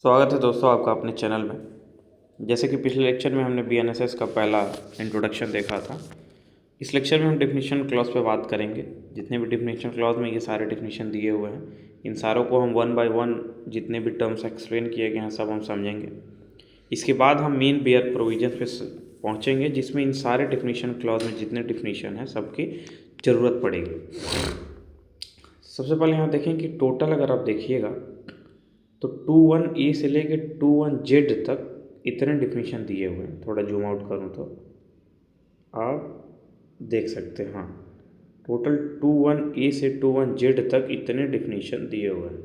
स्वागत है दोस्तों आपका अपने चैनल में। जैसे कि पिछले लेक्चर में हमने बीएनएसएस का पहला इंट्रोडक्शन देखा था। इस लेक्चर में हम डेफिनेशन क्लॉज पे बात करेंगे। जितने भी डेफिनेशन क्लॉज में ये सारे डेफिनेशन दिए हुए हैं, इन सारों को हम वन बाय वन जितने भी टर्म्स एक्सप्लेन किए गए हैं सब हम समझेंगे। इसके बाद हम मेन बेयर प्रोविजन पे पहुँचेंगे, जिसमें इन सारे डेफिनेशन क्लॉज में जितने डेफिनेशन हैं सबकी ज़रूरत पड़ेगी। सबसे पहले यहाँ देखें कि टोटल अगर आप देखिएगा तो 21A से लेके 21Z तक इतने डिफिनीशन दिए हुए हैं। थोड़ा जूम आउट करूँ तो आप देख सकते हैं, हाँ, टोटल 21A से 21Z तक इतने डिफिनीशन दिए हुए हैं।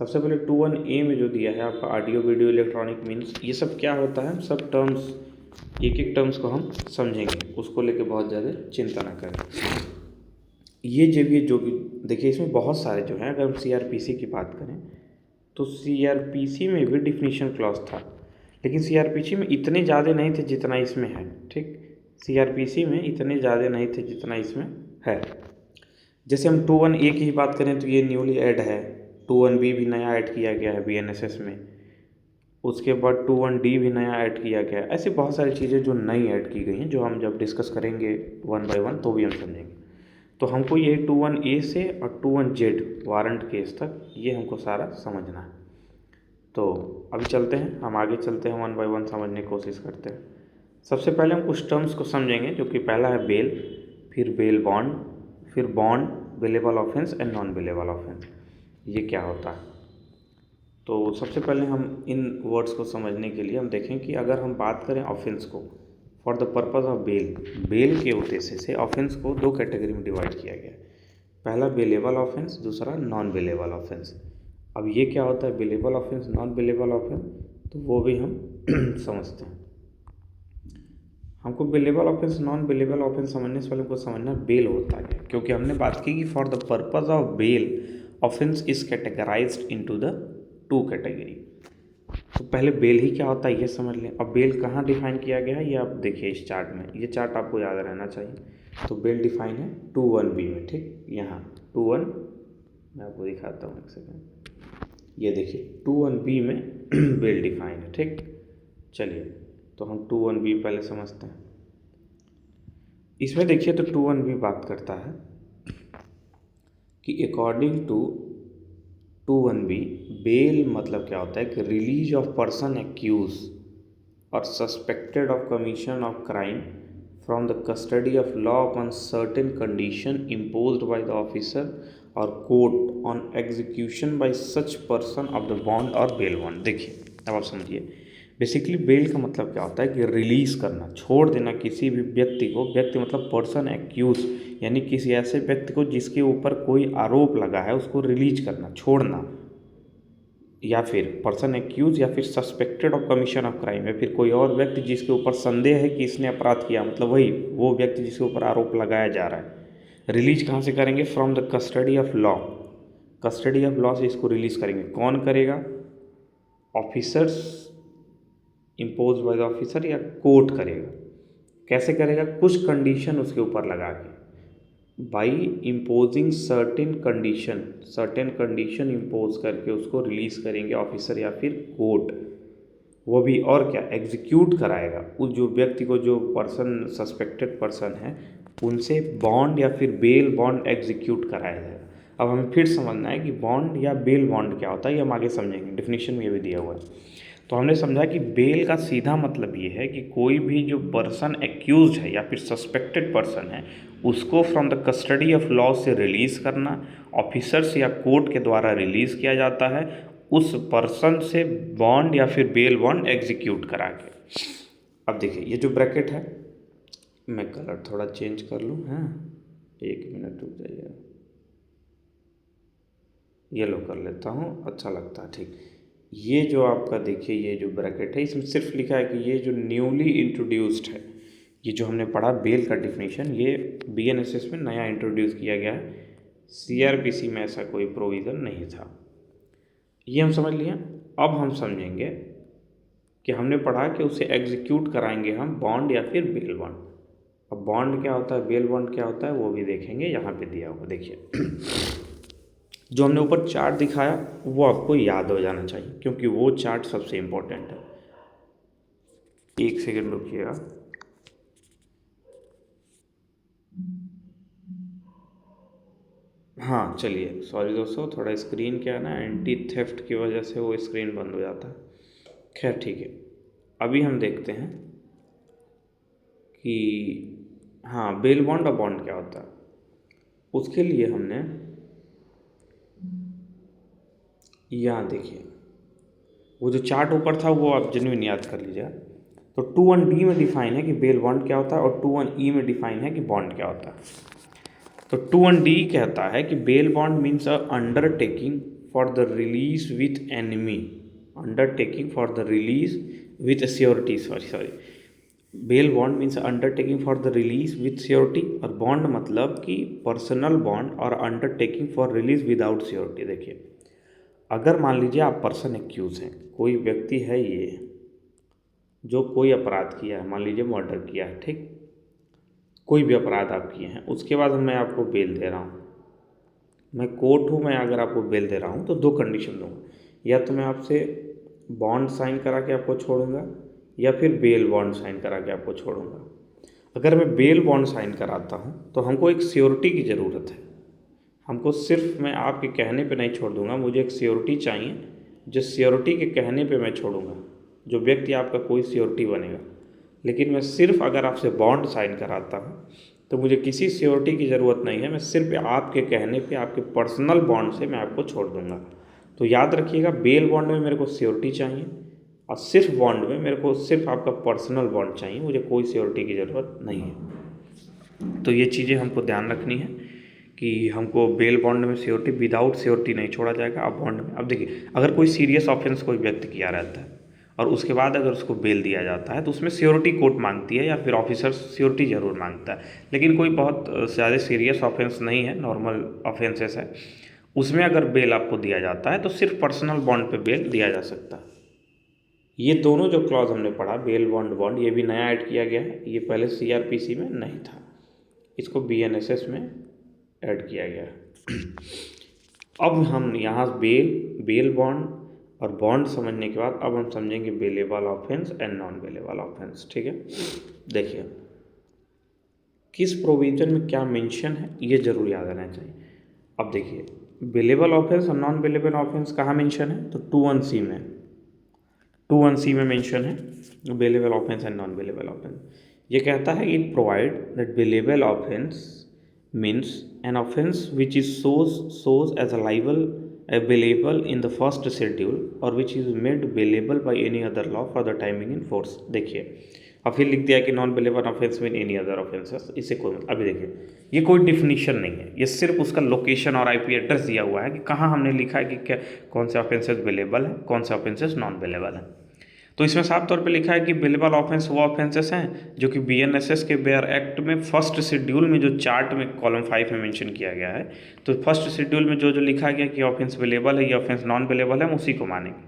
सबसे पहले 21A में जो दिया है आपका ऑडियो वीडियो इलेक्ट्रॉनिक मीन्स, ये सब क्या होता है, सब टर्म्स एक एक टर्म्स को हम समझेंगे, उसको लेके बहुत ज़्यादा चिंता ना करें। ये जो भी देखिए, इसमें बहुत सारे जो हैं, अगर हम CRPC की बात करें तो CRPC में भी डिफिनीशन क्लॉज था, लेकिन CRPC में इतने ज़्यादा नहीं थे जितना इसमें है। ठीक, CRPC में इतने ज़्यादा नहीं थे जितना इसमें है। जैसे हम 21A की ही बात करें तो ये न्यूली ऐड है। 21B भी नया ऐड किया गया है BNSS में। उसके बाद 21D भी नया ऐड किया गया है। ऐसी बहुत सारी चीज़ें जो नई ऐड की गई हैं, जो हम जब डिस्कस करेंगे वन बाय वन तो भी हम समझेंगे। तो हमको ये 21A से और 21Z वारंट केस तक ये हमको सारा समझना है। तो अभी चलते हैं, हम आगे चलते हैं, वन बाय वन समझने की कोशिश करते हैं। सबसे पहले हम कुछ टर्म्स को समझेंगे, जो कि पहला है बेल, फिर बेल बॉन्ड, फिर bond, bailable offence and non bailable offence. ये क्या होता है? तो सबसे पहले हम इन वर्ड्स को समझने के लिए हम देखें कि अगर हम बात करें ऑफेंस को for the purpose of bail के उद्देश्य से ऑफेंस को दो कैटेगरी में डिवाइड किया गया है। पहला बेलेबल ऑफेंस, दूसरा नॉन बेलेबल ऑफेंस। अब ये क्या होता है bailable offence, non bailable offence, तो वो भी हम समझते हैं। हमको bailable offence non bailable offence समझने से पहले हमको समझना बेल होता है, क्योंकि हमने बात की कि for the purpose of bail offence is categorized into the two category. तो पहले बेल ही क्या होता है ये समझ लें। अब बेल कहाँ डिफाइन किया गया है ये आप देखिए इस चार्ट में, ये चार्ट आपको याद रहना चाहिए। तो बेल डिफाइन है 21B में। ठीक, यहाँ 21 मैं आपको दिखाता हूँ, एक सेकेंड। ये देखिए 21B में बेल डिफाइन है। ठीक, चलिए तो हम 21B पहले समझते हैं। इसमें देखिए तो 21B बात करता है कि अकॉर्डिंग टू 21B बेल मतलब क्या होता है कि release of person accused or suspected of commission of crime from the custody of law upon certain condition imposed by the officer or court on execution by such person of the bond or bail bond. देखिए अब आप समझिए, basically bell का मतलब क्या होता है कि रिलीज करना, छोड़ देना किसी भी व्यक्ति को। व्यक्ति मतलब पर्सन एक्यूज, यानी किसी ऐसे व्यक्ति को जिसके ऊपर कोई आरोप लगा है उसको रिलीज करना, छोड़ना। या फिर पर्सन एक्यूज, या फिर suspected of commission of crime, या फिर कोई और व्यक्ति जिसके ऊपर संदेह है कि इसने अपराध किया, मतलब वही वो व्यक्ति जिसके ऊपर आरोप लगाया जा रहा है। रिलीज कहाँ से करेंगे? From the custody of law. Custody of law से इसको रिलीज करेंगे। कौन करेगा? Officers, impose by the officer, या कोर्ट करेगा। कैसे करेगा? कुछ कंडीशन उसके ऊपर लगा के, by imposing certain condition impose करके उसको रिलीज़ करेंगे ऑफिसर या फिर कोर्ट। वो भी और क्या, एग्जीक्यूट कराएगा उस जो व्यक्ति को, जो पर्सन सस्पेक्टेड पर्सन है, उनसे बॉन्ड या फिर बेल बॉन्ड एग्जीक्यूट कराया जाएगा। अब हमें फिर समझना है कि बॉन्ड या बेल बॉन्ड क्या होता है, ये हम आगे समझेंगे, डेफिनेशन में ये भी दिया हुआ है। तो हमने समझा कि बेल का सीधा मतलब ये है कि कोई भी जो पर्सन एक्यूज है या फिर सस्पेक्टेड पर्सन है उसको from the custody of law से रिलीज़ करना, ऑफिसर्स या कोर्ट के द्वारा रिलीज़ किया जाता है, उस पर्सन से बॉन्ड या फिर बेल बॉन्ड एग्जीक्यूट करा के। अब देखिए ये जो ब्रैकेट है, मैं कलर थोड़ा चेंज कर लूँ, हाँ 1 मिनट रुक जाइए, येलो कर लेता हूँ, अच्छा लगता है। ठीक, ये जो आपका देखिए ये जो ब्रैकेट है, इसमें सिर्फ लिखा है कि ये जो न्यूली इंट्रोड्यूस्ड है, ये जो हमने पढ़ा बेल का डिफिनेशन, ये BNSS में नया इंट्रोड्यूस किया गया है। CRPC में ऐसा कोई प्रोविज़न नहीं था। ये हम समझ लिए। अब हम समझेंगे कि हमने पढ़ा कि उसे एग्जीक्यूट कराएंगे हम बॉन्ड या फिर बेल बॉन्ड। अब बॉन्ड क्या होता है, बेल बॉन्ड क्या होता है, वो भी देखेंगे, यहाँ पे दिया हुआ देखिए। जो हमने ऊपर चार्ट दिखाया वो आपको याद हो जाना चाहिए, क्योंकि वो चार्ट सबसे इम्पोर्टेंट है। एक सेकंड रुकिएगा। हाँ चलिए, सॉरी दोस्तों, थोड़ा स्क्रीन क्या है ना, एंटी थेफ्ट की वजह से वो स्क्रीन बंद हो जाता है। खैर ठीक है, अभी हम देखते हैं कि हाँ बेल बॉन्ड और बॉन्ड क्या होता है। उसके लिए हमने यहाँ देखिए, वो जो चार्ट ऊपर था वो आप जेन्युइन याद कर लीजिए। तो 2(1)D में डिफाइन है कि बेल बॉन्ड क्या होता है, और 2(1)E में डिफाइन है कि बॉन्ड क्या होता है। तो 2(1)D कहता है कि bail bond means a undertaking for the release with enemy, undertaking for the release with surety, sorry bail bond means undertaking for the release with surety, और बॉन्ड मतलब कि पर्सनल बॉन्ड और undertaking for release without surety. देखिए, अगर मान लीजिए आप person accused हैं, कोई व्यक्ति है ये जो कोई अपराध किया है, मान लीजिए मर्डर किया है, ठीक, कोई भी अपराध आप किए हैं, उसके बाद मैं आपको बेल दे रहा हूँ, मैं कोर्ट हूँ, मैं अगर आपको बेल दे रहा हूँ तो दो कंडीशन दूंगा, या तो मैं आपसे बॉन्ड साइन करा के आपको छोड़ूंगा, या फिर बेल बॉन्ड साइन करा के आपको छोड़ूंगा। अगर मैं बेल बॉन्ड साइन कराता हूँ तो हमको एक श्योरिटी की ज़रूरत है, हमको सिर्फ मैं आपके कहने पे नहीं छोड़ दूंगा, मुझे एक श्योरिटी चाहिए, जिस श्योरिटी के कहने पे मैं छोड़ूंगा, जो व्यक्ति आपका कोई श्योरिटी बनेगा। लेकिन मैं सिर्फ अगर आपसे बॉन्ड साइन कराता हूँ तो मुझे किसी श्योरिटी की ज़रूरत नहीं है, मैं सिर्फ आपके कहने पे, आपके पर्सनल बॉन्ड से मैं आपको छोड़ दूंगा। तो याद रखिएगा, बेल बॉन्ड में मेरे को श्योरिटी चाहिए, और सिर्फ बॉन्ड में मेरे को सिर्फ आपका पर्सनल बॉन्ड चाहिए, मुझे कोई श्योरिटी की ज़रूरत नहीं है। तो ये चीज़ें हमको ध्यान रखनी है कि हमको बेल बॉन्ड में श्योरिटी, विदाउट श्योरिटी नहीं छोड़ा जाएगा। अब बॉन्ड में, अब देखिए, अगर कोई सीरियस ऑफेंस कोई व्यक्ति किया रहता है और उसके बाद अगर उसको बेल दिया जाता है तो उसमें श्योरिटी कोर्ट मांगती है, या फिर ऑफिसर श्योरिटी जरूर मांगता है। लेकिन कोई बहुत ज़्यादा सीरियस ऑफेंस नहीं है, नॉर्मल ऑफेंसेस है, उसमें अगर बेल आपको दिया जाता है तो सिर्फ पर्सनल बॉन्ड पे बेल दिया जा सकता है। ये दोनों जो क्लॉज हमने पढ़ा, बेल बॉन्ड बॉन्ड, ये भी नया ऐड किया गया है, ये पहले CRPC में नहीं था, इसको BNSS में ऐड किया गया है। अब हम यहाँ बेल बॉन्ड और बॉन्ड समझने के बाद अब हम समझेंगे bailable offence and non bailable offence, ठीक है। देखिए, किस प्रोविजन में क्या मेंशन है ये जरूर याद रहना चाहिए। अब देखिए, बेलेबल ऑफेंस और नॉन बेलेबल ऑफेंस कहाँ मेंशन है, तो 2(1)C में, 2(1)C में मेंशन है bailable offence and non bailable offence. ये कहता है, it provide that bailable offence means an offense which is shows as a bailable in the first schedule or which is made bailable by any other law for the timing in force। देखिए, अब फिर लिख दिया कि non bailable offence mean any other offences, इससे कोई मतलब, अभी देखिए ये कोई डिफिनीशन नहीं है, ये सिर्फ उसका लोकेशन और IP एड्रेस दिया हुआ है कि कहाँ हमने लिखा है कि क्या, कौन से ऑफेंसेस बेलेबल है, कौन से ऑफेंसेस नॉन बेलेबल है। तो इसमें साफ तौर पे लिखा है कि बेलेबल ऑफेंस वो ऑफेंसेस हैं जो कि BNSS के बेयर एक्ट में फर्स्ट शेड्यूल में, जो चार्ट में कॉलम 5 में मेंशन किया गया है, तो फर्स्ट शेड्यूल में जो जो लिखा गया कि ऑफेंस बेलेबल है, ये ऑफेंस नॉन बेलेबल है, हम उसी को मानेंगे।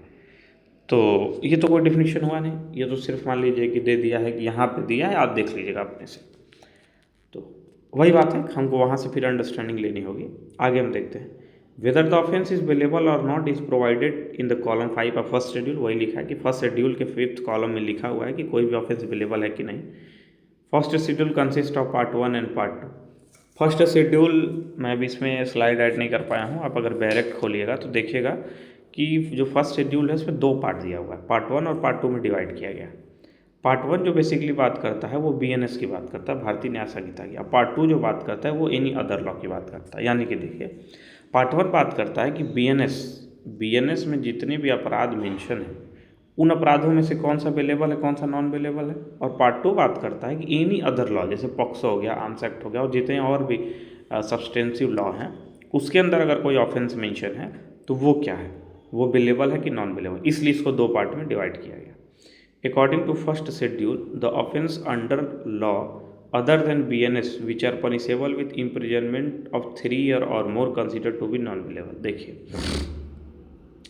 तो ये तो कोई डिफिनीशन हुआ नहीं, ये तो सिर्फ मान लीजिए कि दे दिया है कि यहाँ पे दिया है, आप देख लीजिएगा अपने से। तो वही बात है, हमको वहाँ से फिर अंडरस्टैंडिंग लेनी होगी। आगे हम देखते हैं, whether the offence is bailable or not is provided in the column 5 of first schedule. वही लिखा है कि फर्स्ट शेड्यूल के 5th कॉलम में लिखा हुआ है कि कोई भी ऑफेंस बेलेबल है कि नहीं। First schedule consist of part 1 and part 2। First schedule मैं अभी इसमें स्लाइड ऐड नहीं कर पाया हूँ, आप अगर डायरेक्ट खोलिएगा तो देखिएगा कि जो फर्स्ट शेड्यूल है उसमें 2 पार्ट दिया हुआ है, पार्ट 1 और पार्ट 2 में डिवाइड किया गया। पार्ट 1 जो बेसिकली बात करता है वो BNS की बात करता है, भारतीय न्याय संहिता की। अब पार्ट 2 जो बात करता है वो एनी अदर लॉ की बात करता है। यानी कि देखिए, पार्ट 1 बात करता है कि BNS में जितने भी अपराध मेंशन है उन अपराधों में से कौन सा बेलेबल है, कौन सा नॉन बेलेबल है। और पार्ट 2 बात करता है कि एनी अदर लॉ, जैसे पॉक्सो हो गया, आर्म्स एक्ट हो गया, और जितने और भी सब्सटेंसिव लॉ हैं, उसके अंदर अगर कोई ऑफेंस मेंशन है तो वो क्या है, वो बेलेबल है कि नॉन बेलेबल। इसलिए इसको 2 पार्ट में डिवाइड किया गया। According to first schedule, the offence under law other than BNS which are punishable with imprisonment of 3 years or more considered to be non-bailable। देखिए,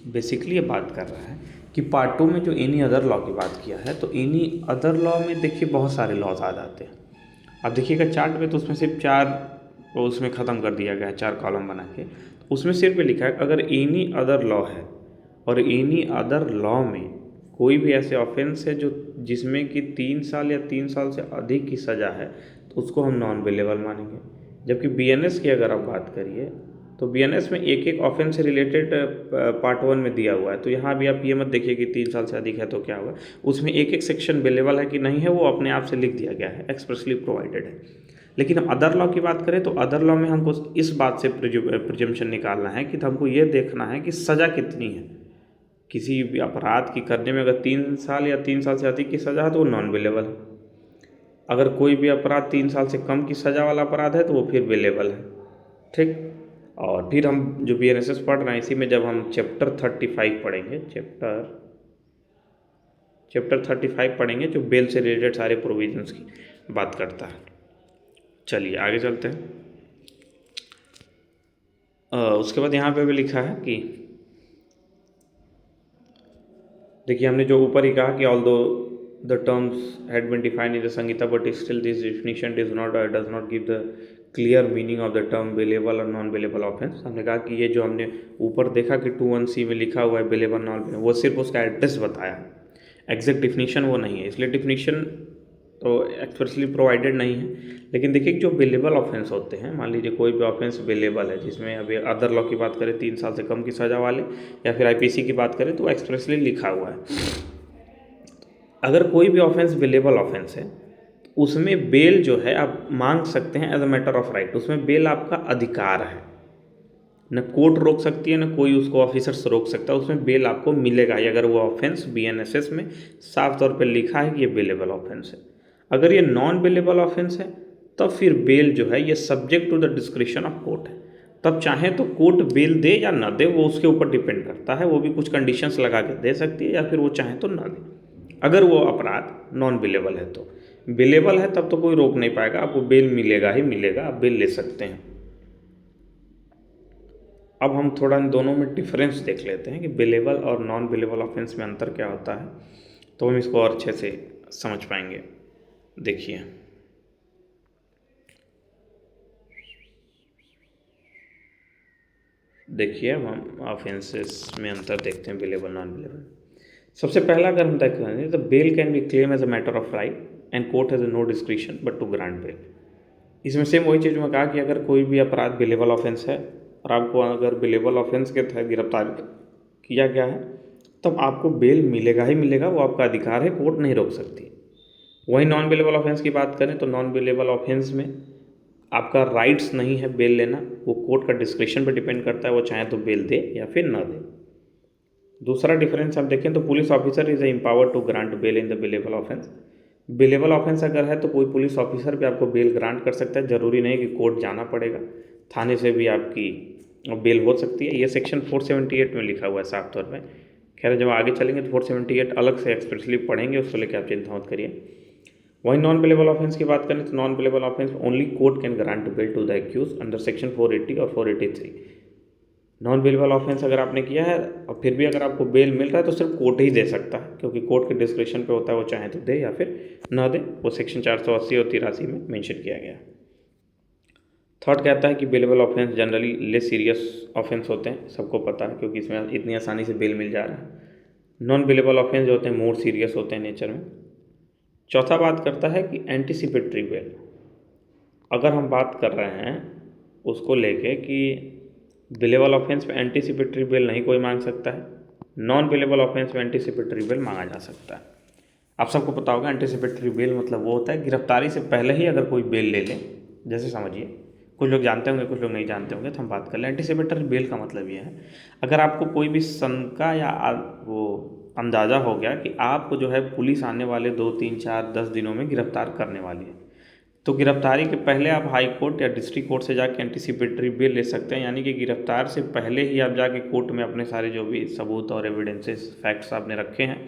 बेसिकली ये बात कर रहा है कि पार्ट 2 में जो एनी अदर लॉ की बात किया है, तो एनी अदर लॉ में देखिए बहुत सारे लॉज आ जाते हैं। अब देखिएगा चार्ट में, तो उसमें सिर्फ 4 उसमें ख़त्म कर दिया गया है, 4 कॉलम बना के। उसमें सिर्फ ये लिखा है अगर एनी अदर लॉ है और एनी अदर लॉ में कोई भी ऐसे ऑफेंस है जो जिसमें कि 3 साल या 3 साल से अधिक की सज़ा है तो उसको हम नॉन बेलेबल मानेंगे। जबकि बीएनएस की अगर आप बात करिए तो बीएनएस में एक एक ऑफेंस से रिलेटेड पार्ट 1 में दिया हुआ है। तो यहाँ भी आप ये मत देखिए कि 3 साल से अधिक है तो क्या हुआ, उसमें एक एक सेक्शन बेलेबल है कि नहीं है वो अपने आप से लिख दिया गया है, एक्सप्रेसली प्रोवाइडेड है। लेकिन हम अदर लॉ की बात करें तो अदर लॉ में हमको इस बात से प्रिजम्पशन निकालना है कि हमको ये देखना है कि सज़ा कितनी है। किसी भी अपराध की करने में अगर 3 साल या 3 साल से अधिक की सज़ा है तो वो नॉन बेलेबल है। अगर कोई भी अपराध 3 साल से कम की सज़ा वाला अपराध है तो वो फिर बेलेबल है। ठीक, और फिर हम जो बीएनएसएस पढ़ रहे हैं इसी में जब हम चैप्टर 35 पढ़ेंगे, चैप्टर 35 पढ़ेंगे जो बेल से रिलेटेड सारे प्रोविजंस की बात करता है। चलिए आगे चलते हैं। उसके बाद यहाँ पे भी लिखा है कि देखिए हमने जो ऊपर ही कहा कि although the terms had been defined in the संहिता but still this definition does not give the clear meaning of the term bailable और नॉन बेलेबल ऑफेंस। हमने कहा कि ये जो हमने ऊपर देखा कि 21C में लिखा हुआ है बेलेबल नॉन बेलेबल, वो सिर्फ उसका एड्रेस बताया, एग्जैक्ट डिफिनीशन वो नहीं है, इसलिए डिफिनीशन तो एक्सप्रेसली प्रोवाइडेड नहीं है। लेकिन देखिए जो बेलेबल ऑफेंस होते हैं, मान लीजिए कोई भी ऑफेंस बेलेबल है जिसमें अभी अदर लॉ की बात करें 3 साल से कम की सज़ा वाले या फिर आईपीसी की बात करें तो एक्सप्रेसली लिखा हुआ है। अगर कोई भी ऑफेंस बेलेबल ऑफेंस है उसमें बेल जो है आप मांग सकते हैं as a matter of right, उसमें बेल आपका अधिकार है, न कोर्ट रोक सकती है न कोई उसको ऑफिसर्स रोक सकता है, उसमें बेल आपको मिलेगा ही अगर वो ऑफेंस बीएनएसएस में साफ तौर पर लिखा है कि ये बेलेबल ऑफेंस है। अगर ये नॉन बेलेबल ऑफेंस है तब फिर बेल जो है ये subject to the description of court है, तब चाहे तो कोर्ट बेल दे या ना दे वो उसके ऊपर डिपेंड करता है, वो भी कुछ कंडीशंस लगा के दे सकती है या फिर वो चाहे तो ना दे। अगर वो अपराध नॉन बिलेबल है तो, बिलेबल है तब तो कोई रोक नहीं पाएगा, आपको बेल मिलेगा ही मिलेगा, आप बेल ले सकते हैं। अब हम थोड़ा इन दोनों में डिफरेंस देख लेते हैं कि बिलेबल और नॉन बिलेबल ऑफेंस में अंतर क्या होता है, तो हम इसको और अच्छे से समझ पाएंगे। देखिए देखिए अब हम ऑफेंसेस में अंतर देखते हैं बिलेबल नॉन बिलेबल। सबसे पहला अगर हम देखें तो bail can be claim as a matter of right and court has no description but to grant bail. इसमें सेम वही चीज़ मैं कहा कि अगर कोई भी अपराध बिलेबल ऑफेंस है और आपको अगर बिलेबल ऑफेंस के तहत गिरफ्तार किया गया है तब आपको बेल मिलेगा ही मिलेगा, वो आपका अधिकार है, कोर्ट नहीं रोक सकती। वहीं नॉन बिलेबल ऑफेंस की बात करें तो नॉन बिलेबल ऑफेंस में आपका राइट्स नहीं है बेल लेना, वो कोर्ट का डिस्क्रिप्शन पर डिपेंड करता है, वो चाहे तो बेल दे या फिर ना दे। दूसरा डिफरेंस आप देखें तो police officer is empowered to grant bail in the bailable offence. Bailable offence अगर है तो कोई पुलिस ऑफिसर भी आपको बेल ग्रांट कर सकता है, ज़रूरी नहीं कि कोर्ट जाना पड़ेगा, थाने से भी आपकी बेल हो सकती है। ये सेक्शन 478 में लिखा हुआ है साफ तौर पे। खैर जब आगे चलेंगे तो 478 अलग से एक्सप्रेसली पढ़ेंगे, उसको लेकर आप चिंता मत करिए। वहीं नॉन बिलेबल ऑफेंस की बात करें तो non bailable offence only court can grant bail to the accused under section 480 और 483। नॉन बेलेबल ऑफेंस अगर आपने किया है और फिर भी अगर आपको बेल मिल रहा है तो सिर्फ कोर्ट ही दे सकता है, क्योंकि कोर्ट के डिस्क्रिप्शन पे होता है, वो चाहे तो दे या फिर ना दे, वो सेक्शन 480 और 83 में मेंशन किया गया है। थर्ड कहता है कि bailable offence generally less serious offence होते हैं, सबको पता है क्योंकि इसमें इतनी आसानी से बेल मिल जा रहा है। नॉन बेलेबल ऑफेंस जो होते हैं मोर सीरियस होते हैं नेचर में। चौथा बात करता है कि एंटीसिपेटरी बेल, अगर हम बात कर रहे हैं उसको लेके कि बिलेबल ऑफेंस में एंटीसिपेटरी बेल नहीं कोई मांग सकता है, नॉन बिलेबल ऑफेंस में एंटीसिपेटरी बेल मांगा जा सकता है। आप सबको पता होगा एंटीसिपेटरी बेल मतलब वो होता है गिरफ्तारी से पहले ही अगर कोई बेल ले ले, जैसे समझिए कुछ लोग जानते होंगे कुछ लोग नहीं जानते होंगे, तो हम बात कर लें। एंटीसिपेटरी बेल का मतलब ये है अगर आपको कोई भी शंका या वो अंदाज़ा हो गया कि आपको जो है पुलिस आने वाले 2, 3, 4, 10 दिनों में गिरफ्तार करने वाली है, तो गिरफ्तारी के पहले आप हाई कोर्ट या डिस्ट्रिक्ट कोर्ट से जाके एंटीसिपेटरी बेल ले सकते हैं। यानी कि गिरफ्तार से पहले ही आप जाके कोर्ट में अपने सारे जो भी सबूत और एविडेंसेस फैक्ट्स आपने रखे हैं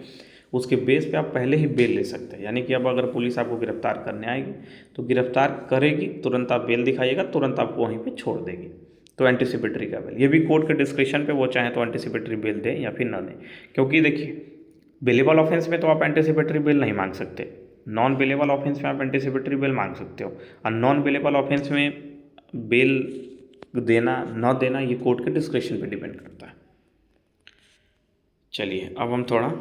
उसके बेस पे आप पहले ही बेल ले सकते हैं। यानी कि अब अगर पुलिस आपको गिरफ्तार करने आएगी तो गिरफ्तार करेगी, तुरंत आप बेल दिखाइएगा, तुरंत आपको वहीं पर छोड़ देगी। तो एंटीसिपेटरी का बेल, ये भी कोर्ट के डिस्क्रिप्शन पे, वो चाहे तो एंटीसिपेटरी बेल दें या फिर ना दें। क्योंकि देखिए बिलेबल ऑफेंस में तो आप एंटीसिपेटरी बेल नहीं मांग सकते, नॉन बिलेबल ऑफेंस में आप एंटीसिपेटरी बेल मांग सकते हो। और नॉन बिलेबल ऑफेंस में बेल देना न देना ये कोर्ट के डिस्क्रिप्शन पे डिपेंड करता है। चलिए अब हम थोड़ा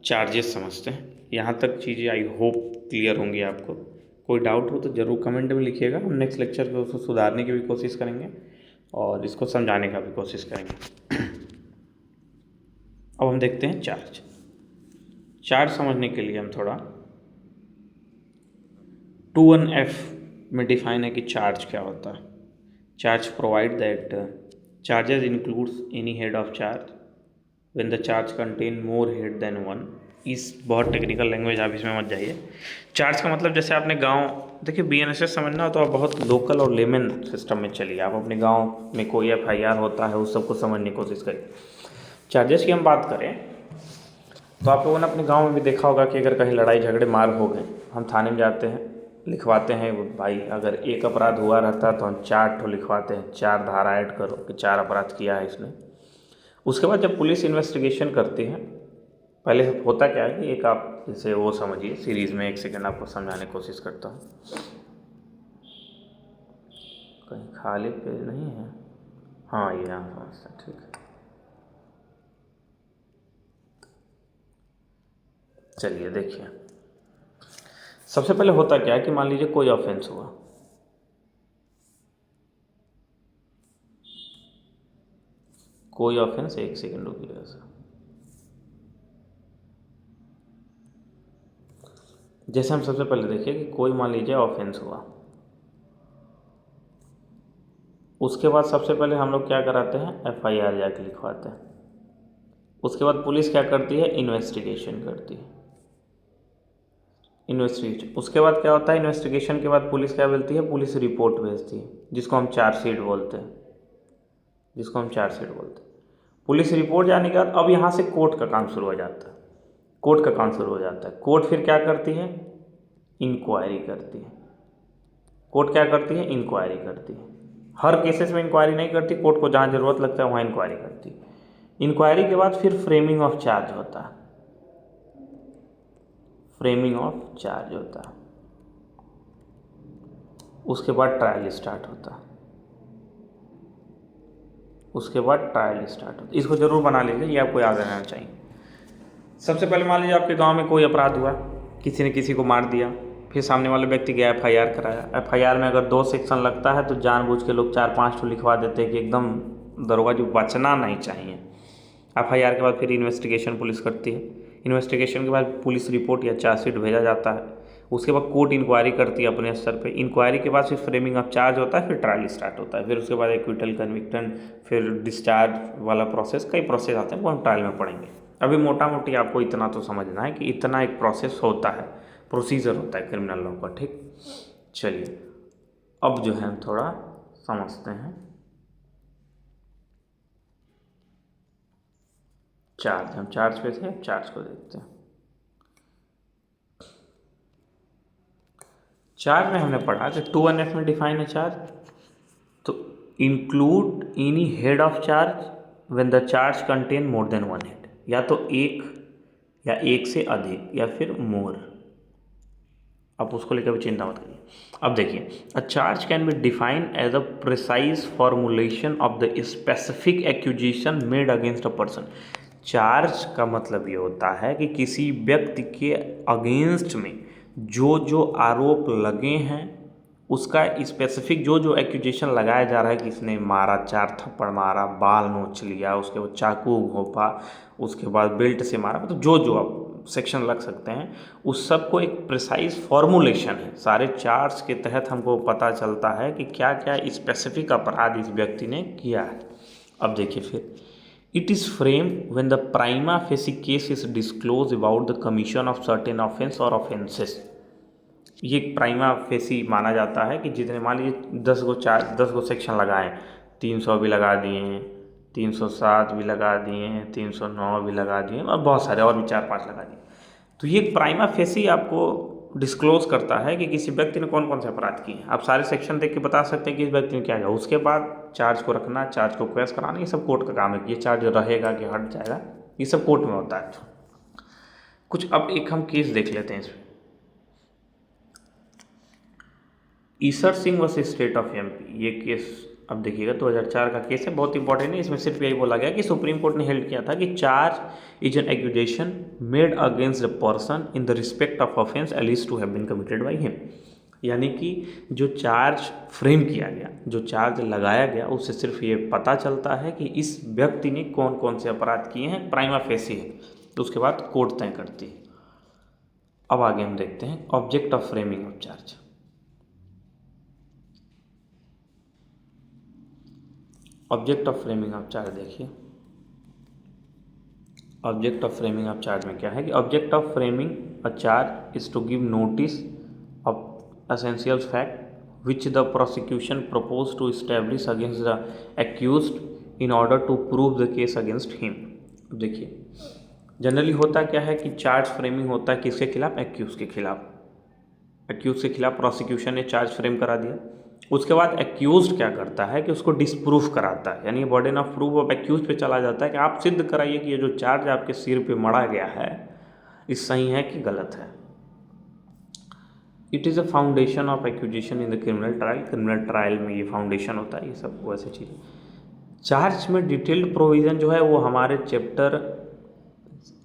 चार्जेस समझते हैं। यहाँ तक चीज़ें आई होप क्लियर होंगी आपको। कोई डाउट हो तो ज़रूर कमेंट में लिखिएगा, हम नेक्स्ट लेक्चर में उसको सुधारने की भी कोशिश करेंगे और इसको समझाने का भी कोशिश करेंगे। अब हम देखते हैं चार्ज। चार्ज समझने के लिए हम थोड़ा 2(1)(f) में डिफाइन है कि चार्ज क्या होता है। Charge provide that charges includes any head of charge when the charge contain more head than one. इस बहुत टेक्निकल लैंग्वेज, आप इसमें मत जाइए। चार्ज का मतलब जैसे आपने गांव, देखिए BNSS समझना हो तो आप बहुत लोकल और लेमन सिस्टम में चलिए। आप अपने गांव में कोई FIR होता है उस सबको समझने की कोशिश करिए। चार्जेस की हम बात करें तो आप लोगों ने अपने गांव में भी देखा होगा कि अगर कहीं लड़ाई झगड़े मार हो गए, हम थाने में जाते हैं, लिखवाते हैं भाई, अगर एक अपराध हुआ रहता तो हम 4 ठो लिखवाते हैं, 4 धारा ऐड करो कि 4 अपराध किया है इसने। उसके बाद जब पुलिस इन्वेस्टिगेशन करती है, पहले होता क्या है कि एक आप जैसे वो समझिए, सीरीज़ में 1 सेकेंड आपको समझाने की कोशिश करता हूँ। कहीं खाली पेज नहीं है? हाँ ये यहाँ समझता, ठीक है। चलिए देखिए, सबसे पहले होता क्या है कि मान लीजिए कोई ऑफेंस हुआ, कोई ऑफेंस, 1 सेकेंड रुकिएगा सर। जैसे हम सबसे पहले देखिए कि कोई मान लीजिए ऑफेंस हुआ, उसके बाद सबसे पहले हम लोग क्या कराते हैं, FIR जाके लिखवाते हैं। उसके बाद पुलिस क्या करती है, इन्वेस्टिगेशन करती है। इन्वेस्टिगेशन, उसके बाद क्या होता है, इन्वेस्टिगेशन के बाद पुलिस क्या बोलती है, पुलिस रिपोर्ट भेजती है, जिसको हम चार्जशीट बोलते हैं, जिसको हम चार्जशीट बोलते हैं। पुलिस रिपोर्ट जाने के बाद अब यहाँ से कोर्ट का काम शुरू हो जाता है। कोर्ट का काम शुरू हो जाता है। कोर्ट फिर क्या करती है, इंक्वायरी करती है। कोर्ट क्या करती है, इंक्वायरी करती है। हर केसेस में इंक्वायरी नहीं करती, कोर्ट को जहाँ ज़रूरत लगता है वहाँ इंक्वायरी करती है। इंक्वायरी के बाद फिर फ्रेमिंग ऑफ चार्ज होता है, फ्रेमिंग ऑफ चार्ज होता है। उसके बाद ट्रायल स्टार्ट होता है, उसके बाद ट्रायल स्टार्ट होता है। इसको जरूर बना लीजिए, ये आपको याद रहना चाहिए। सबसे पहले मान लीजिए आपके गांव में कोई अपराध हुआ, किसी ने किसी को मार दिया, फिर सामने वाले व्यक्ति गया FIR कराया। FIR में अगर 2 सेक्शन लगता है तो जानबूझ के लोग 4-5 ठो लिखवा देते हैं कि एकदम दरोगा जो बचना नहीं चाहिए। FIR के बाद फिर इन्वेस्टिगेशन पुलिस करती है। इन्वेस्टिगेशन के बाद पुलिस रिपोर्ट या चार्जशीट भेजा जाता है। उसके बाद कोर्ट इंक्वायरी करती है अपने स्तर पे। इंक्वायरी के बाद फिर फ्रेमिंग ऑफ चार्ज होता है, फिर ट्रायल स्टार्ट होता है, फिर उसके बाद एक्विटल, कन्विक्शन, फिर डिस्चार्ज वाला प्रोसेस, कई प्रोसेस आते हैं वो हम ट्रायल में पढ़ेंगे। अभी मोटा मोटी आपको इतना तो समझना है कि इतना एक प्रोसेस होता है, प्रोसीजर होता है क्रिमिनल लॉ का, ठीक। चलिए अब जो है हम थोड़ा समझते हैं चार्ज। हम चार्ज पे थे, चार्ज को देखते हैं। चार्ज में हमने पढ़ा कि 2(1)(f) में डिफाइन है चार्ज, तो include any head of charge when the charge contain more than 1 head, या तो एक या एक से अधिक या फिर मोर। आप उसको लेकर भी चिंता मत करिए। अब देखिए, a charge can be defined as a precise formulation of the specific accusation made against a person. Charge का मतलब ये होता है कि किसी व्यक्ति के अगेंस्ट में जो जो आरोप लगे हैं उसका स्पेसिफिक जो जो एक्यूजेशन लगाया जा रहा है कि इसने मारा, 4 थप्पड़ मारा, बाल नोच लिया, उसके बाद चाकू घोंपा, उसके बाद बेल्ट से मारा, मतलब जो जो आप सेक्शन लग सकते हैं उस सब को एक प्रिसाइज फॉर्मुलेशन है। सारे चार्ज के तहत हमको पता चलता है कि क्या क्या स्पेसिफिक अपराध इस व्यक्ति ने किया है। अब देखिए फिर, it is frame when the prima facie case is disclose about the commission of certain offence और ऑफेंसेस। ये प्राइमा फेसी माना जाता है कि जितने मान लीजिए 10 गो सेक्शन लगाए, 300 भी लगा दिए हैं, 307 भी लगा दिए हैं, 309 भी लगा दिए और बहुत सारे और भी 4-5 लगा दिए, तो ये प्राइमा फेसी आपको डिस्क्लोज करता है कि किसी व्यक्ति ने कौन कौन से अपराध किए हैं। आप सारे सेक्शन देख के बता सकते हैं कि इस व्यक्ति ने क्या किया। उसके बाद चार्ज को रखना, चार्ज को क्वेश कराना, ये सब कोर्ट का काम है कि ये चार्ज रहेगा कि हट जाएगा, ये सब कोर्ट में होता है। कुछ अब एक हम केस देख लेते हैं इसमें। Isar Singh versus state of MP, ये केस अब देखिएगा 2004 का केस है, बहुत इंपॉर्टेंट है। इसमें सिर्फ यही बोला गया कि सुप्रीम कोर्ट ने हेल्ड किया था कि charge is an accusation made against the person in the respect of offence alleged to have been committed by him. यानी कि जो चार्ज फ्रेम किया गया, जो चार्ज लगाया गया, उससे सिर्फ ये पता चलता है कि इस व्यक्ति ने कौन कौन से अपराध किए हैं, प्राइमा फेसी है, तो उसके बाद कोर्ट तय करती है। अब आगे हम देखते हैं object of framing of charge. Object of framing of charge देखिए, object of framing of charge में क्या है कि object of framing a charge is to give notice of essential fact which the prosecution propose to establish against the accused in order to prove the case against him. देखिए generally होता क्या है कि charge framing होता है किसके खिलाफ, accused के खिलाफ। एक्यूज के खिलाफ प्रोसिक्यूशन ने चार्ज फ्रेम करा दिया, उसके बाद एक्यूज्ड क्या करता है कि उसको डिसप्रूफ कराता है, यानी burden of proof of accused पे चला जाता है कि आप सिद्ध कराइए कि ये जो चार्ज आपके सिर पे मढ़ा गया है ये सही है कि गलत है। It is a foundation of accusation in the criminal trial. Criminal trial में ये फाउंडेशन होता है, ये सब वैसे चीज़ें। चार्ज में डिटेल्ड प्रोविज़न जो है वो हमारे चैप्टर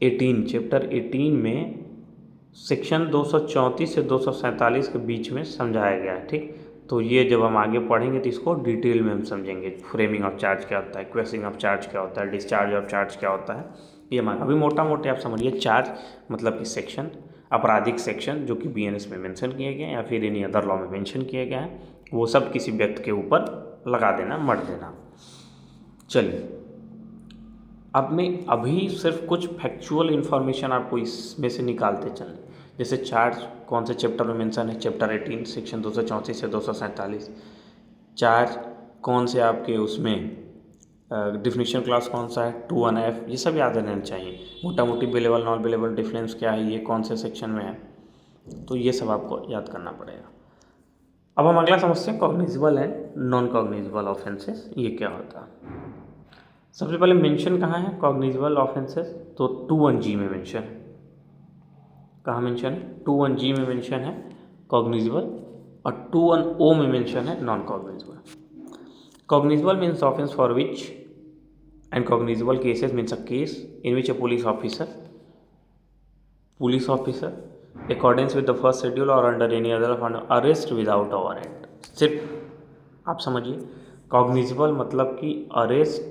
18 में सेक्शन 234 से 247 के बीच में समझाया गया है। ठीक, तो ये जब हम आगे पढ़ेंगे तो इसको डिटेल में हम समझेंगे। फ्रेमिंग ऑफ चार्ज क्या होता है, क्वेश्चनिंग ऑफ चार्ज क्या होता है, डिस्चार्ज ऑफ चार्ज क्या होता है, ये हमारा अभी मोटा मोटे आप समझिए। चार्ज मतलब कि सेक्शन, आपराधिक सेक्शन जो कि BNS में मेंशन किए गए हैं या फिर एनी अदर लॉ में मेंशन किए गए हैं, वो सब किसी व्यक्ति के ऊपर लगा देना, मढ़ देना। चलिए अब मैं अभी सिर्फ कुछ फैक्चुअल इन्फॉर्मेशन आपको इसमें से निकालते चलें। जैसे चार्ज कौन से चैप्टर में मेंशन है, चैप्टर 18 सेक्शन 234 से 247। चार्ज कौन से आपके उसमें डिफिनीशन क्लास कौन सा है, 2(1)(f), ये सब याद रहना चाहिए। मोटा मोटी बिलेबल नॉन बिलेबल डिफरेंस क्या है, ये कौन से सेक्शन में है, तो ये सब आपको याद करना पड़ेगा। अब हम अगला समझते हैं cognizable and non cognizable offences, ये क्या होता है। सबसे पहले मेंशन कहाँ है कॉग्निजेबल ऑफेंसेस, तो 2(1)(g) में मेंशन है। कहाँ मेंशन है, 2(1)(g) में मेंशन है कॉग्निजेबल, और 2(1)(o) में मेंशन है non cognizable. Cognizable means offense for which, and cognizable cases means a case in which a police officer, accordance with the first schedule or under any other on arrest without a warrant। सिर्फ आप समझिए, cognizable मतलब कि arrest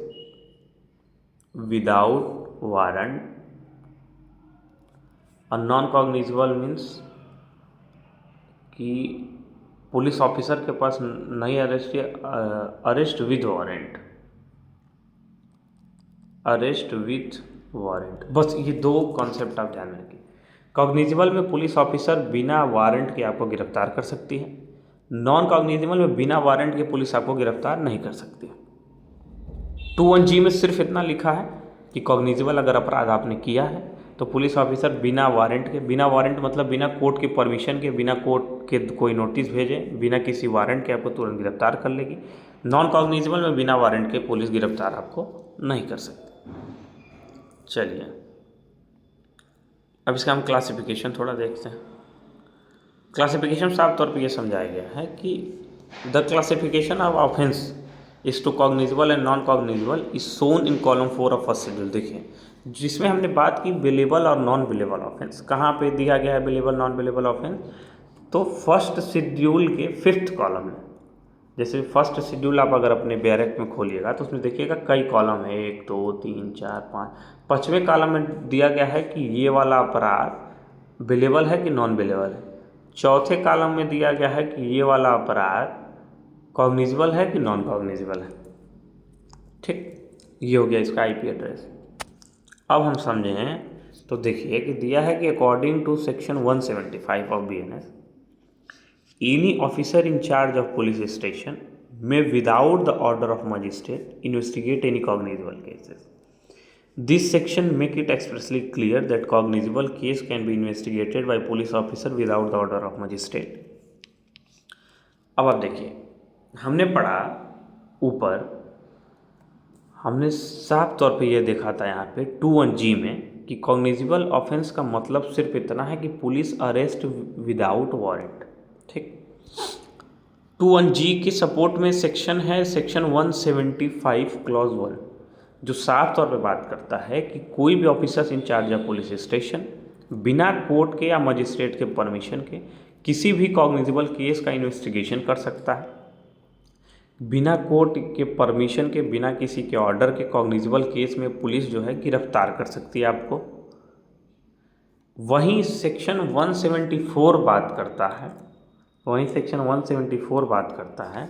without warrant, और non cognizable means कि police officer के पास नहीं arrest या arrest with warrant, arrest with warrant. बस ये दो कॉन्सेप्ट आप ध्यान रखिए। कॉग्निजेबल में पुलिस ऑफिसर बिना वारंट के आपको गिरफ्तार कर सकती है, नॉन कॉग्निजेबल में बिना वारंट के पुलिस आपको गिरफ्तार नहीं कर सकती। 2(1)(g) में सिर्फ इतना लिखा है कि कॉग्निजेबल अगर अपराध आपने किया है तो पुलिस ऑफिसर बिना वारंट के, बिना वारंट मतलब बिना कोर्ट की परमिशन के, बिना कोर्ट के कोई नोटिस भेजे, बिना किसी वारंट के आपको तुरंत गिरफ्तार कर लेगी। नॉन कॉग्निजेबल में बिना वारंट के पुलिस गिरफ्तार आपको नहीं कर सकती। चलिए अब इसका हम क्लासिफिकेशन थोड़ा देखते हैं। क्लासिफिकेशन साफ तौर पे ये समझाया गया है कि the classification of offence is to cognizable and non cognizable is shown in column 4 of first schedule. देखिए जिसमें हमने बात की बिलेबल और नॉन बिलेबल ऑफेंस, कहाँ पे दिया गया है बिलेबल नॉन बिलेबल ऑफेंस, तो फर्स्ट शेड्यूल के 5th कॉलम में। जैसे फर्स्ट शेड्यूल आप अगर अपने बैरक में खोलिएगा तो उसमें देखिएगा कई कॉलम है, 1 2 3 4 5, 5वें कॉलम में दिया गया है कि ये वाला अपराध बिलेबल है कि नॉन बिलेबल है। चौथे कॉलम में दिया गया है कि ये वाला अपराध कॉग्निजेबल है कि नॉन कॉग्निजेबल है। ठीक, ये हो गया इसका IP एड्रेस। अब हम समझें तो देखिए कि दिया है कि according to section 175 of BNS, any officer in charge of police station may without the order of magistrate investigate any cognizable cases. This section make it expressly clear that cognizable case can be investigated by police officer without the order of magistrate. अब आप देखिए हमने पढ़ा ऊपर, हमने साफ तौर पे ये देखा था यहाँ पे 2(1)(g) में कि कॉग्निजेबल ऑफेंस का मतलब सिर्फ इतना है कि पुलिस अरेस्ट विदाउट वारंट। ठीक, 21G के सपोर्ट में सेक्शन है सेक्शन 175 क्लॉज 1, जो साफ तौर पे बात करता है कि कोई भी ऑफिसर्स इंचार्ज या पुलिस स्टेशन बिना कोर्ट के या मजिस्ट्रेट के परमिशन के किसी भी कॉग्निजेबल केस का इन्वेस्टिगेशन कर सकता है। बिना कोर्ट के परमिशन के, बिना किसी के ऑर्डर के कॉग्निजेबल केस में पुलिस जो है गिरफ्तार कर सकती है आपको। वहीं सेक्शन 174 बात करता है, वहीं सेक्शन 174 बात करता है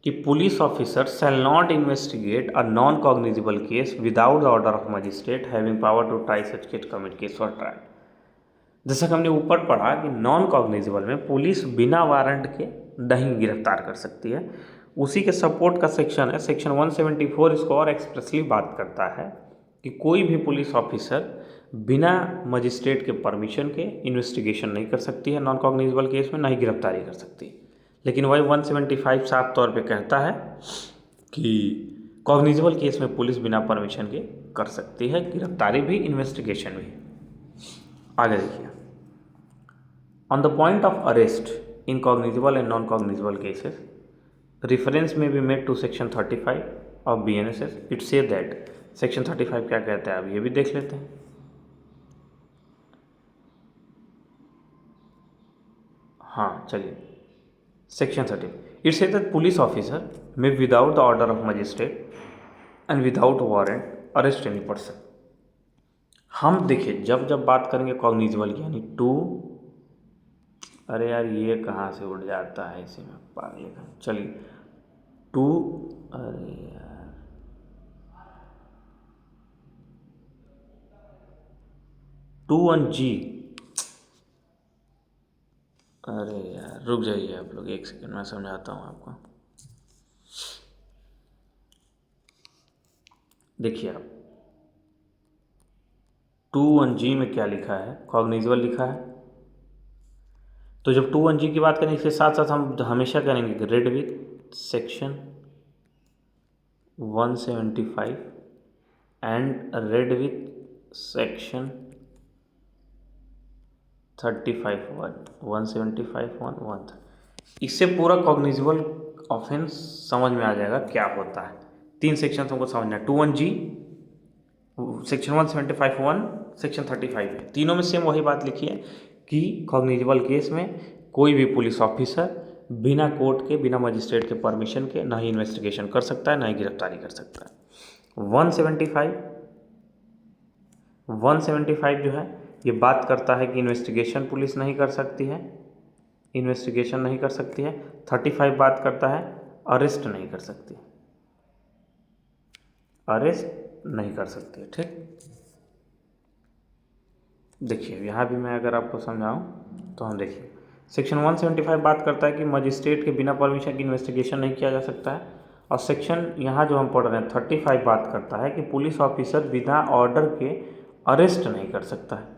कि police officer shall not investigate a non cognizable case without the order of magistrate having power to try such case commit case for trial. जैसा कि हमने ऊपर पढ़ा कि नॉन कॉग्निजेबल में पुलिस बिना वारंट के नहीं गिरफ्तार कर सकती है, उसी के सपोर्ट का सेक्शन है सेक्शन 174। इसको और एक्सप्रेसली बात करता है कि कोई भी पुलिस ऑफिसर बिना मजिस्ट्रेट के परमिशन के इन्वेस्टिगेशन नहीं कर सकती है नॉन कॉग्निजेबल केस में, ना ही गिरफ्तारी कर सकती। लेकिन वही 175 साफ तौर पे कहता है कि कॉग्निजेबल केस में पुलिस बिना परमिशन के कर सकती है गिरफ्तारी भी, इन्वेस्टिगेशन भी। आगे देखिए, on the point of arrest in cognizable and non cognizable cases reference may be made to section 35 of BNSS. It say that section 35 क्या कहता है, अब ये भी देख लेते हैं। हाँ चलिए, section 30 it say that police officer may without the order of magistrate and without warrant arrest any person. हम देखिए जब जब बात करेंगे कॉग्निजेबल की, यानी टू, अरे यार ये कहाँ से उड़ जाता है इसी में पागल का, चलिए टू, अरे यार 21G, अरे यार रुक जाइए आप लोग एक सेकंड, मैं समझाता हूँ आपको। देखिए आप 21G में क्या लिखा है, कॉग्निजेबल लिखा है। तो जब 21G की बात करें, इसके साथ साथ हम हमेशा करेंगे कि red with section 175 and red with section 175 इससे पूरा कॉग्निजेबल ऑफेंस समझ में आ जाएगा क्या होता है। 3 सेक्शन हमको समझना है, 21G, सेक्शन 175(1), सेक्शन 35 है। तीनों में सेम वही बात लिखी है कि कॉग्निजेबल केस में कोई भी पुलिस ऑफिसर बिना कोर्ट के, बिना मजिस्ट्रेट के परमिशन के ना ही इन्वेस्टिगेशन कर सकता है, ना ही गिरफ्तारी कर सकता है। 175 जो है ये बात करता है कि इन्वेस्टिगेशन पुलिस नहीं कर सकती है, इन्वेस्टिगेशन नहीं कर सकती है। 35 बात करता है अरेस्ट नहीं कर सकती, अरेस्ट नहीं कर सकती है। ठीक, देखिए यहाँ भी मैं अगर आपको समझाऊँ तो हम देखिए सेक्शन 175 बात करता है कि मजिस्ट्रेट के बिना परमिशन की इन्वेस्टिगेशन नहीं किया जा सकता है, और सेक्शन यहाँ जो हम पढ़ रहे हैं 35 बात करता है कि पुलिस ऑफिसर बिना ऑर्डर के अरेस्ट नहीं कर सकता है।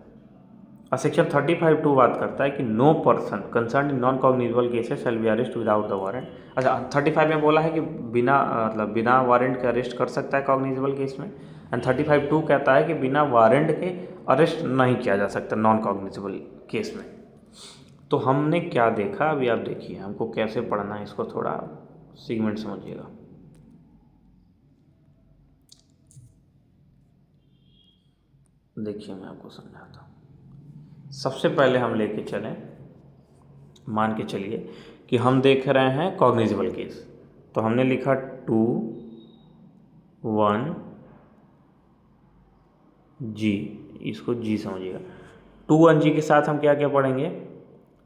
और सेक्शन 35(2) बात करता है कि no person concern in non cognizable cases shall be arrest without the warrant. अच्छा, 35 में बोला है कि बिना मतलब बिना वारंट के अरेस्ट कर सकता है कॉग्निजेबल केस में, एंड 35(2) कहता है कि बिना वारंट के अरेस्ट नहीं किया जा सकता नॉन कॉग्निजेबल केस में। तो हमने क्या देखा अभी आप देखिए, हमको कैसे पढ़ना है इसको थोड़ा सीगमेंट समझिएगा। देखिए मैं आपको समझाता हूँ। सबसे पहले हम लेके चलें, मान के चलिए कि हम देख रहे हैं कॉग्निजेबल केस, तो हमने लिखा 21G, इसको G समझिएगा। 21G के साथ हम क्या क्या पढ़ेंगे,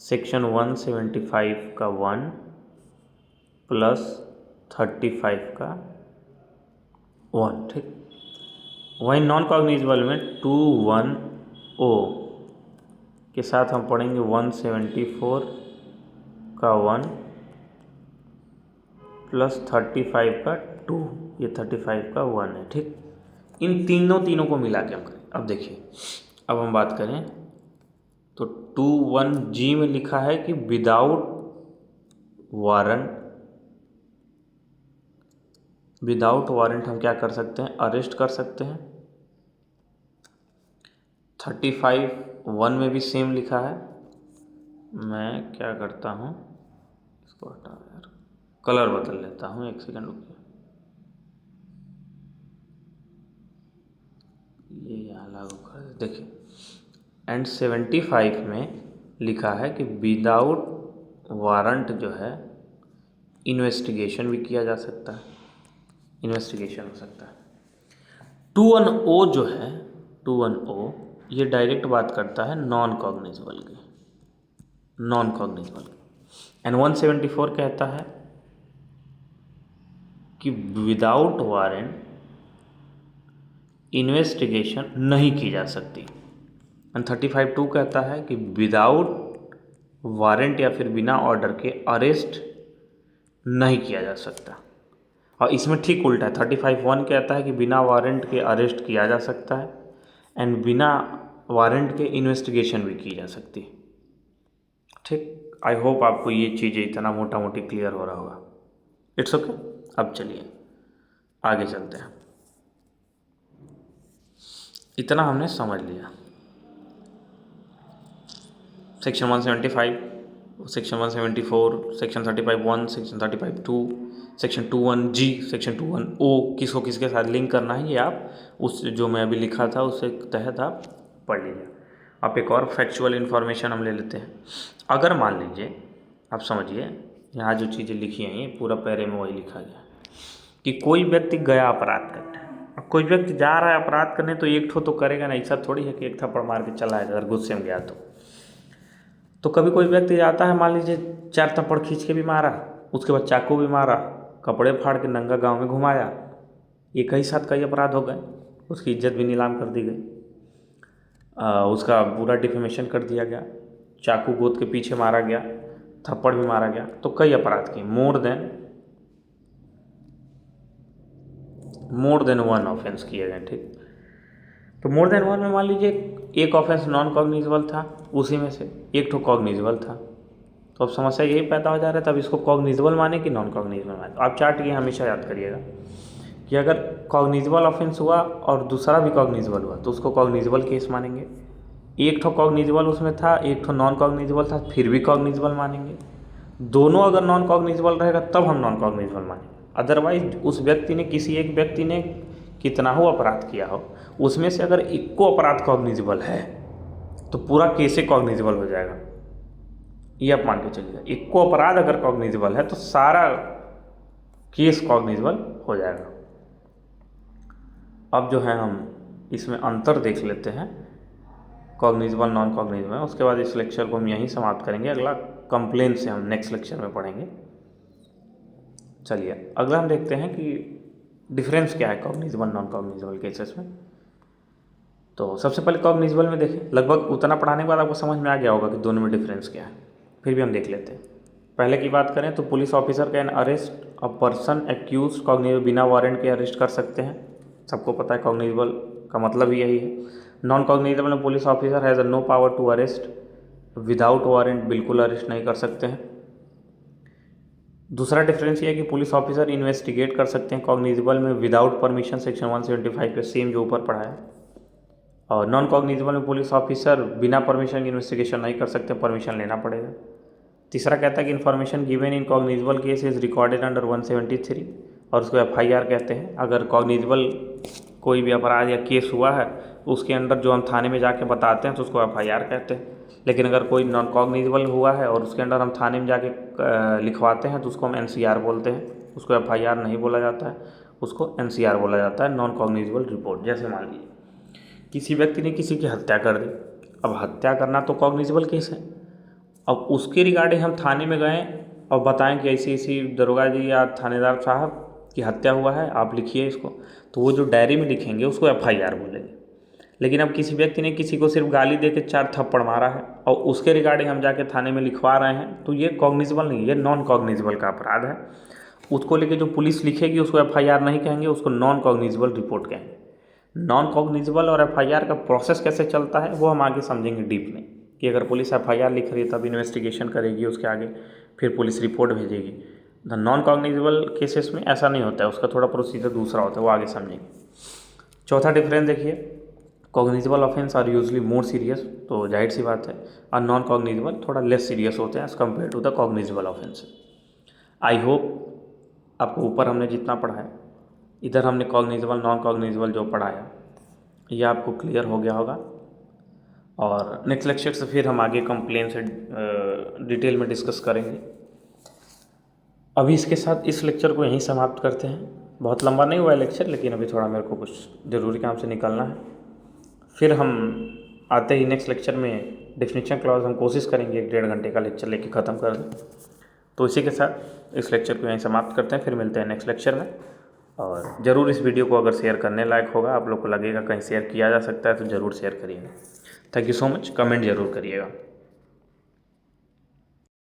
सेक्शन 175 का 1 प्लस 35 का 1। ठीक, वहीं नॉन कॉग्निजेबल में 21O के साथ हम पढ़ेंगे 174 का 1 प्लस 35 का 2, ये 35 का 1 है। ठीक, इन तीनों को मिला के हम करें। अब देखिए, अब हम बात करें तो 21G में लिखा है कि विदाउट वारंट हम क्या कर सकते हैं, अरेस्ट कर सकते हैं। 35(1) में भी सेम लिखा है। मैं क्या करता हूँ, तो हटा यार, कलर बदल लेता हूँ, एक सेकंड रुकिए। ये यहाँ लागू कर देखिए, एंड 75 में लिखा है कि विदाउट वारंट जो है इन्वेस्टिगेशन भी किया जा सकता है, इन्वेस्टिगेशन हो सकता है। 2(1)O जो है, 2(1)O ये डायरेक्ट बात करता है नॉन कॉग्निजेबल की, नॉन कॉग्निजेबल। एंड 174 कहता है कि विदाउट वारंट इन्वेस्टिगेशन नहीं की जा सकती। एंड 35(2) कहता है कि विदाउट वारंट या फिर बिना ऑर्डर के अरेस्ट नहीं किया जा सकता। और इसमें ठीक उल्टा है, 35(1) कहता है कि बिना वारंट के अरेस्ट किया जा सकता है एंड बिना वारंट के इन्वेस्टिगेशन भी की जा सकती है। ठीक, आई होप आपको ये चीज़ें इतना मोटा मोटी क्लियर हो रहा होगा। It's okay. अब चलिए आगे चलते हैं। इतना हमने समझ लिया। Section 175, section 174, section 35(1), section 35(2), section 2(1)G, section 2(1)O किसको किसके साथ लिंक करना है ये आप उस जो मैं अभी लिखा था उसके तहत आप पढ़ लीजिए। आप एक और फैक्चुअल इन्फॉर्मेशन हम ले लेते हैं। अगर मान लीजिए, आप समझिए यहाँ जो चीज़ें लिखी हैं ये पूरा पैरे में वही लिखा गया कि कोई व्यक्ति गया अपराध करने, अब कोई व्यक्ति जा रहा है अपराध करने तो एक ठो तो करेगा ना, ऐसा थोड़ी है कि एक थप्पड़ मार के चला आएगा अगर गुस्से में गया तो कभी कोई व्यक्ति जाता है, मान लीजिए 4 थप्पड़ खींच के भी मारा, उसके बाद चाकू भी मारा, कपड़े फाड़ के नंगा गांव में घुमाया, एक ही साथ कई अपराध हो गए, उसकी इज्जत भी नीलाम कर दी गई, उसका पूरा डिफेमेशन कर दिया गया, चाकू गोद के पीछे मारा गया, थप्पड़ भी मारा गया, तो कई अपराध किए, मोर देन 1 ऑफेंस किए गए। ठीक, तो मोर देन 1 में मान लीजिए एक ऑफेंस नॉन कॉग्निजेबल था, उसी में से एक तो कॉग्निजेबल था, तो अब समस्या यही पैदा हो जा रहा है, तब इसको कॉग्निजेबल माने कि नॉन कॉग्निजेबल माने। आप चार्ट ये हमेशा याद करिएगा कि अगर कॉग्निजेबल ऑफेंस हुआ और दूसरा भी कॉग्निजेबल हुआ तो उसको कॉग्निजेबल केस मानेंगे। एक तो कॉग्निजेबल उसमें था, एक तो नॉन कॉग्निजेबल था, फिर भी कॉग्निजेबल मानेंगे। दोनों अगर नॉन कॉग्निजेबल रहेगा तब हम नॉन कॉग्निजेबल मानेंगे। अदरवाइज उस व्यक्ति ने, किसी एक व्यक्ति ने कितना हो अपराध किया हो, उसमें से अगर इक्को अपराध कॉग्निजेबल है तो पूरा केस कॉग्निजेबल हो जाएगा। ये आप मान के चलिएगा, इक्को अपराध अगर कॉग्निजेबल है तो सारा केस कॉग्निजेबल हो जाएगा। अब जो है हम इसमें अंतर देख लेते हैं कॉग्निजेबल नॉन कॉग्निजेबल, उसके बाद इस लेक्चर को हम यहीं समाप्त करेंगे। अगला कंप्लेंट से हम नेक्स्ट लेक्चर में पढ़ेंगे। चलिए अगला हम देखते हैं कि डिफरेंस क्या है कॉग्निजेबल नॉन कॉग्निजेबल केसेस में। तो सबसे पहले कॉग्निजेबल में देखें, लगभग उतना पढ़ाने के बाद आपको समझ में आ गया होगा कि दोनों में डिफरेंस क्या है, फिर भी हम देख लेते हैं। पहले की बात करें तो police officer can arrest a person accused cognizable, बिना वारंट के अरेस्ट कर सकते हैं, सबको पता है कॉग्निजेबल का मतलब ही यही है। नॉन कॉग्निजेबल में police officer has no power to arrest, without warrant बिल्कुल अरेस्ट नहीं कर सकते हैं। दूसरा डिफरेंस ये है कि पुलिस ऑफिसर इन्वेस्टिगेट कर सकते हैं कॉग्निजेबल में विदाउट परमिशन, सेक्शन 175 पे सेम जो ऊपर पढ़ा है। और नॉन कॉग्निजेबल में पुलिस ऑफिसर बिना परमिशन की इन्वेस्टिगेशन नहीं कर सकते, परमिशन लेना पड़ेगा। तीसरा कहता है कि information given in cognizable case is recorded under 173 और उसको FIR कहते हैं। अगर कॉग्निजेबल कोई भी अपराध या केस हुआ है तो उसके अंदर जो हम थाने में जाके बताते हैं तो उसको FIR कहते हैं। लेकिन अगर कोई नॉन कॉग्निजेबल हुआ है और उसके अंदर हम थाने में जाके लिखवाते हैं तो उसको हम NCR बोलते हैं, उसको FIR नहीं बोला जाता है, उसको NCR बोला जाता है, नॉन कॉग्निजेबल रिपोर्ट। जैसे मान लीजिए किसी व्यक्ति ने किसी की हत्या कर दी, अब हत्या करना तो कॉग्निजेबल केस है, अब उसके रिगार्डिंग हम थाने में गए और बताएं कि ऐसी ऐसी दरोगा जी या थानेदार साहब की हत्या हुआ है, आप लिखिए इसको, तो वो जो डायरी में लिखेंगे उसको FIR बोलेंगे। लेकिन अब किसी व्यक्ति ने किसी को सिर्फ गाली दे के 4 थप्पड़ मारा है और उसके रिगार्डिंग हम जाके थाने में लिखवा रहे हैं तो ये कॉग्निजेबल नहीं, ये नॉन कॉग्निजेबल का अपराध है। उसको लेके जो पुलिस लिखेगी उसको FIR नहीं कहेंगे, उसको नॉन कॉग्निजेबल रिपोर्ट कहेंगे। नॉन कॉग्निजेबल और FIR का प्रोसेस कैसे चलता है वो हम आगे समझेंगे डीप में, कि अगर पुलिस FIR लिख रही है तब इन्वेस्टिगेशन करेगी, उसके आगे फिर पुलिस रिपोर्ट भेजेगी। द नॉन कॉग्निजेबल केसेस में ऐसा नहीं होता है, उसका थोड़ा प्रोसीजर दूसरा होता है, वो आगे समझेंगे। चौथा डिफरेंस देखिए, cognizable offence are usually more serious, तो जाहिर सी बात है, और नॉन कॉग्निजेबल थोड़ा लेस सीरियस होते हैं as compare to the cognizable offence. I hope आपको ऊपर हमने जितना पढ़ाया, इधर हमने कॉग्निजेबल नॉन कॉग्निजेबल जो पढ़ाया ये आपको क्लियर हो गया होगा। और नेक्स्ट लेक्चर से फिर हम आगे कंप्लेन से डिटेल में डिस्कस करेंगे। अभी इसके साथ इस लेक्चर को यहीं समाप्त करते हैं। बहुत लंबा नहीं हुआ है लेक्चर, लेकिन अभी थोड़ा मेरे को कुछ ज़रूरी काम से निकलना है। फिर हम आते ही नेक्स्ट लेक्चर में डेफिनेशन क्लॉज हम कोशिश करेंगे 1-1.5 घंटे का लेक्चर लेके ख़त्म कर दें। तो इसी के साथ इस लेक्चर को यहीं समाप्त करते हैं, फिर मिलते हैं नेक्स्ट लेक्चर में। और ज़रूर इस वीडियो को अगर शेयर करने लायक होगा, आप लोग को लगेगा कहीं शेयर किया जा सकता है, तो ज़रूर शेयर करिएगा। Thank you so much. Comment ज़रूर करिएगा।